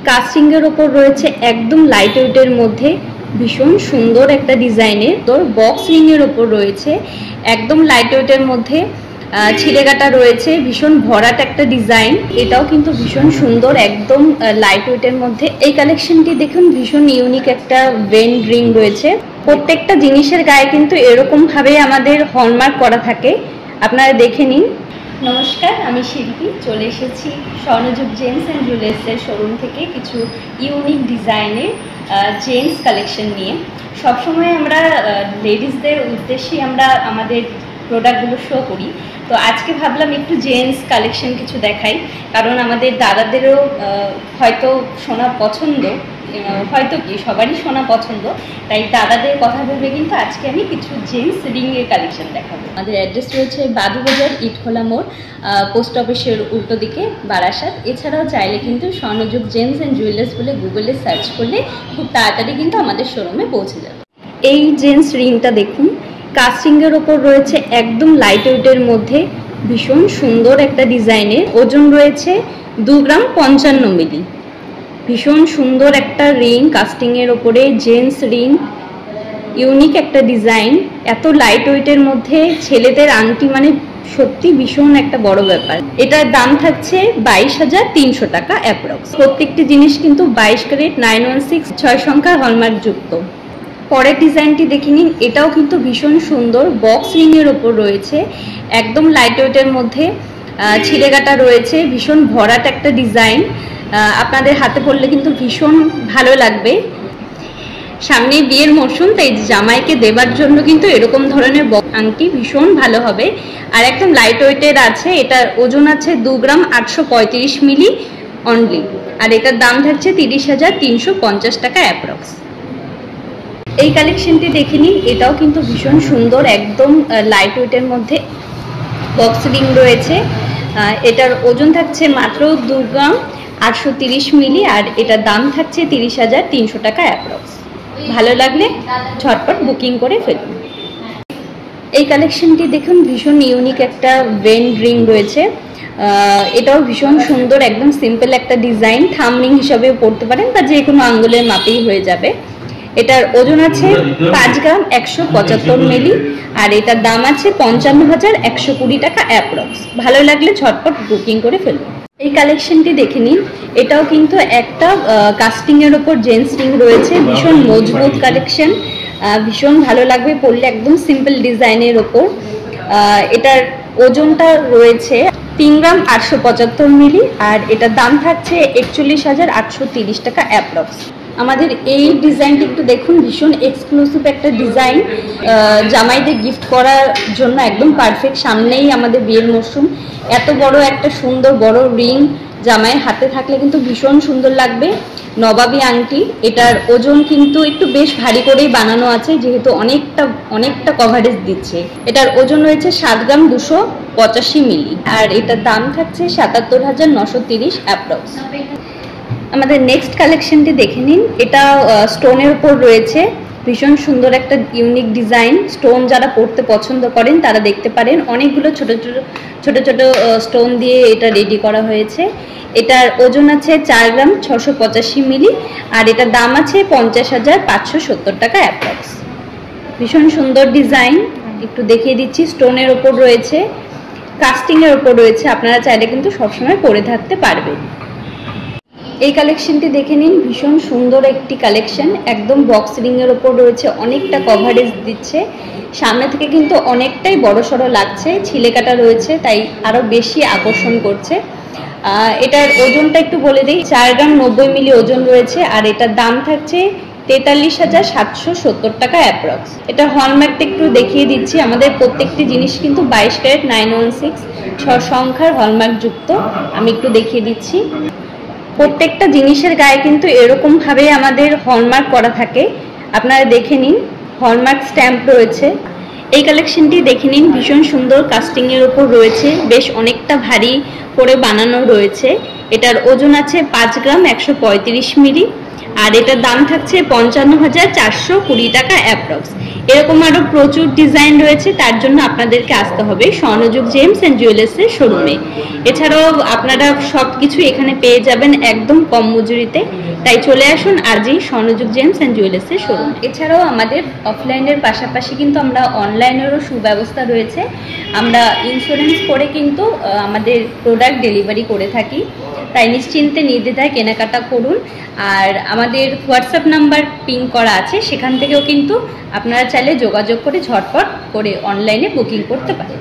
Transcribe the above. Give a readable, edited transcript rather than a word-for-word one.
Casting এর উপর রয়েছে একদম লাইট ওয়েটের মধ্যে ভীষণ সুন্দর একটা ডিজাইনের তোর বক্স রিং এর উপর রয়েছে একদম লাইট ওয়েটের মধ্যে ছিঁড়ে কাটা রয়েছে ভীষণ ভরাট একটা ডিজাইন। এটাও কিন্তু ভীষণ সুন্দর একদম লাইট ওয়েটের মধ্যে। এই কালেকশনটি দেখুন ভীষণ ইউনিক একটা বেন্ড রিং রয়েছে। প্রত্যেকটা জিনিসের গায়ে কিন্তু এরকম ভাবে আমাদের হলমার্ক করা থাকে, আপনারা দেখে নিন। নমস্কার, আমি শিল্পী চলে এসেছি স্বর্ণযুগ জেমস অ্যান্ড জুয়েলার্সের শোরুম থেকে কিছু ইউনিক ডিজাইনের জেন্টস কালেকশন নিয়ে। সবসময় আমরা লেডিসদের উদ্দেশ্যেই আমরা আমাদের প্রোডাক্টগুলো শো করি, তো আজকে ভাবলাম একটু জেন্টস কালেকশন কিছু দেখাই, কারণ আমাদের দাদাদেরও হয়তো সোনা পছন্দ, হয়তো কি সবারই সোনা পছন্দ, তাই দাদাদের কথা ভেবে কিন্তু আজকে আমি কিছু জেন্টস রিংয়ের কালেকশন দেখাবো। আমাদের অ্যাড্রেস রয়েছে বাদুবাজার ইটখোলা মোড়, পোস্ট অফিসের উল্টো দিকে, বারাসাত। এছাড়াও চাইলে কিন্তু স্বর্ণযুগ জেমস অ্যান্ড জুয়েলার্স বলে গুগলে সার্চ করলে খুব তাড়াতাড়ি কিন্তু আমাদের শোরুমে পৌঁছে যাবে। এই জেন্টস রিংটা দেখুন, কাস্টিং এর ওপর রয়েছে একদম লাইট ওয়েটের মধ্যে ভীষণ সুন্দর একটা ডিজাইনের। ওজন রয়েছে 2 গ্রাম 55 মিলি। ভীষণ সুন্দর একটা রিং, কাস্টিং এর ওপরে জেন্টস রিং, ইউনিক একটা ডিজাইন, এত লাইট ওয়েটের মধ্যে ছেলেদের আংটি মানে সত্যি ভীষণ একটা বড় ব্যাপার। এটার দাম থাকছে 22,300 টাকা অ্যাপ্রক্স। প্রত্যেকটি জিনিস কিন্তু 22 ক্যারেট 916 6 সংখ্যার হলমার্ক যুক্ত। পরের ডিজাইনটি দেখে নিন, এটাও কিন্তু ভীষণ সুন্দর, বক্স রিং এর ওপর রয়েছে একদম লাইট ওয়েটের মধ্যে ছিঁড়ে কাটা রয়েছে, ভীষণ ভরাট একটা ডিজাইন। আপনাদের হাতে পড়লে কিন্তু ভীষণ ভালো লাগবে। সামনে বিয়ের মরশুম, তাই জামাইকে দেবার জন্য কিন্তু এরকম ধরনের আংটি ভীষণ ভালো হবে। আর একদম লাইট ওয়েটের আছে, এটার ওজন আছে 2 গ্রাম 835 মিলি অনলি, আর এটার দাম থাকছে 30,350 টাকা অ্যাপ্রক্স। এই কালেকশনটি দেখে নিন, এটাও কিন্তু ভীষণ সুন্দর একদম লাইট ওয়েটের মধ্যে বক্স রিং রয়েছে। এটার ওজন থাকছে মাত্র 2 গ্রাম 830 মিলি, আর এটার দাম থাকছে 30,300 টাকা অ্যাপ্রক্স। ভালো লাগলে ঝটপট বুকিং করে ফেলুন। এই কালেকশনটি দেখুন, ভীষণ ইউনিক একটা বেন্ড রিং রয়েছে। এটাও ভীষণ সুন্দর, একদম সিম্পল একটা ডিজাইন, থাম রিং হিসাবেও পড়তে পারেন বা যে কোনো আঙ্গুলের মাপেই হয়ে যাবে। এটার ওজন আছে 5 গ্রাম 175 মিলি, আর এটার দাম আছে 55,120 টাকা অ্যাপ্রক্স। ভালো লাগলে ঝটপট বুকিং করে ফেলুন। এই কালেকশনটি দেখে নিন, এটাও কিন্তু একটা কাস্টিং এর ওপর জেন্টস রিং রয়েছে, ভীষণ মজবুত কালেকশন, ভীষণ ভালো লাগবে পরলে, একদম সিম্পল ডিজাইনের ওপর। এটার ওজনটা রয়েছে 3 গ্রাম 875 মিলি, আর এটার দাম থাকছে 41,830 টাকা অ্যাপ্রক্স। আমাদের এই ডিজাইনটি একটু দেখুন, ভীষণ এক্সক্লুসিভ একটা ডিজাইন, জামাইদের গিফট করার জন্য একদম পারফেক্ট। সামনেই আমাদের বিয়ের মরশুম, এত বড় একটা সুন্দর বড় রিং জামাইয়ের হাতে থাকলে কিন্তু ভীষণ সুন্দর লাগবে। নবাবী আংটি, এটার ওজন কিন্তু একটু বেশ ভারী করেই বানানো আছে, যেহেতু অনেকটা কভারেজ দিচ্ছে। এটার ওজন রয়েছে 7 গ্রাম 285 মিলি, আর এটার দাম থাকছে 77,930 অ্যাপ্রক্স। আমাদের নেক্সট কালেকশনটি দেখে নিন, এটা স্টোনের উপর রয়েছে, ভীষণ সুন্দর একটা ইউনিক ডিজাইন। স্টোন যারা পড়তে পছন্দ করেন তারা দেখতে পারেন, অনেকগুলো ছোট ছোট স্টোন দিয়ে এটা রেডি করা হয়েছে। এটার ওজন আছে 4 গ্রাম 685 মিলি, আর এটার দাম আছে 50,570 টাকা অ্যাপ্রক্স। ভীষণ সুন্দর ডিজাইন, একটু দেখিয়ে দিচ্ছি। স্টোনের ওপর রয়েছে, কাস্টিং এর ওপর রয়েছে, আপনারা চাইলে কিন্তু সবসময় পরে থাকতে পারবেন। এই কালেকশনটি দেখে নিন, ভীষণ সুন্দর একটি কালেকশন, একদম বক্স রিং এর ওপর রয়েছে, অনেকটা কভারেজ দিচ্ছে, সামনে থেকে কিন্তু অনেকটাই বড় সড়ো লাগছে, ছিলে কাটা রয়েছে, তাই আরো বেশি আকর্ষণ করছে। এটার ওজনটা একটু বলে দিই, 4 গ্রাম 90 মিলি ওজন রয়েছে, আর এটার দাম থাকছে 43,770 টাকা অ্যাপ্রক্স। এটা হলমার্কটা একটু দেখিয়ে দিচ্ছি, আমাদের প্রত্যেকটি জিনিস কিন্তু 22 ক্যারেট 916 6 সংখ্যার হলমার্ক যুক্ত। আমি একটু দেখিয়ে দিচ্ছি, প্রত্যেকটা জিনিসের গায়ে কিন্তু এরকম ভাবে আমাদের হলমার্ক করা থাকে, আপনারা দেখে নিন, হলমার্ক স্ট্যাম্প রয়েছে। এই কালেকশনটি দেখে নিন, ভীষণ সুন্দর, কাস্টিং এর উপর রয়েছে, বেশ অনেকটা ভারী করে বানানো রয়েছে। এটার ওজন আছে 5 গ্রাম 135 মিলি, আর এটার দাম থাকছে 55,420 টাকা অ্যাপ্রক্স। এরকম আরো প্রচুর ডিজাইন রয়েছে, তার জন্য আপনাদেরকে আসতে হবে স্বর্ণযুগ জেমস এন্ড জুয়েলার্সের শোরুমে। এছাড়াও আপনারা সবকিছু এখানে পেয়ে যাবেন একদম কম মজুরিতে, তাই চলে আসুন আজই স্বর্ণযুগ জেমস এন্ড জুয়েলার্সের শোরুম। এছাড়াও আমাদের অফলাইনের পাশাপাশি কিন্তু আমরা অনলাইনেরও সুব্যবস্থা রয়েছে। আমরা ইন্স্যুরেন্স করে কিন্তু আমাদের প্রোডাক্ট ডেলিভারি করে থাকি, তাই নিশ্চিন্তে নির্দ্বিধায় কেনাকাটা করুন। আর আমাদের হোয়াটসঅ্যাপ নাম্বার পিন করা আছে, সেখান থেকেও কিন্তু আপনারা চাইলে যোগাযোগ করে ঝটপট করে অনলাইনে বুকিং করতে পারেন।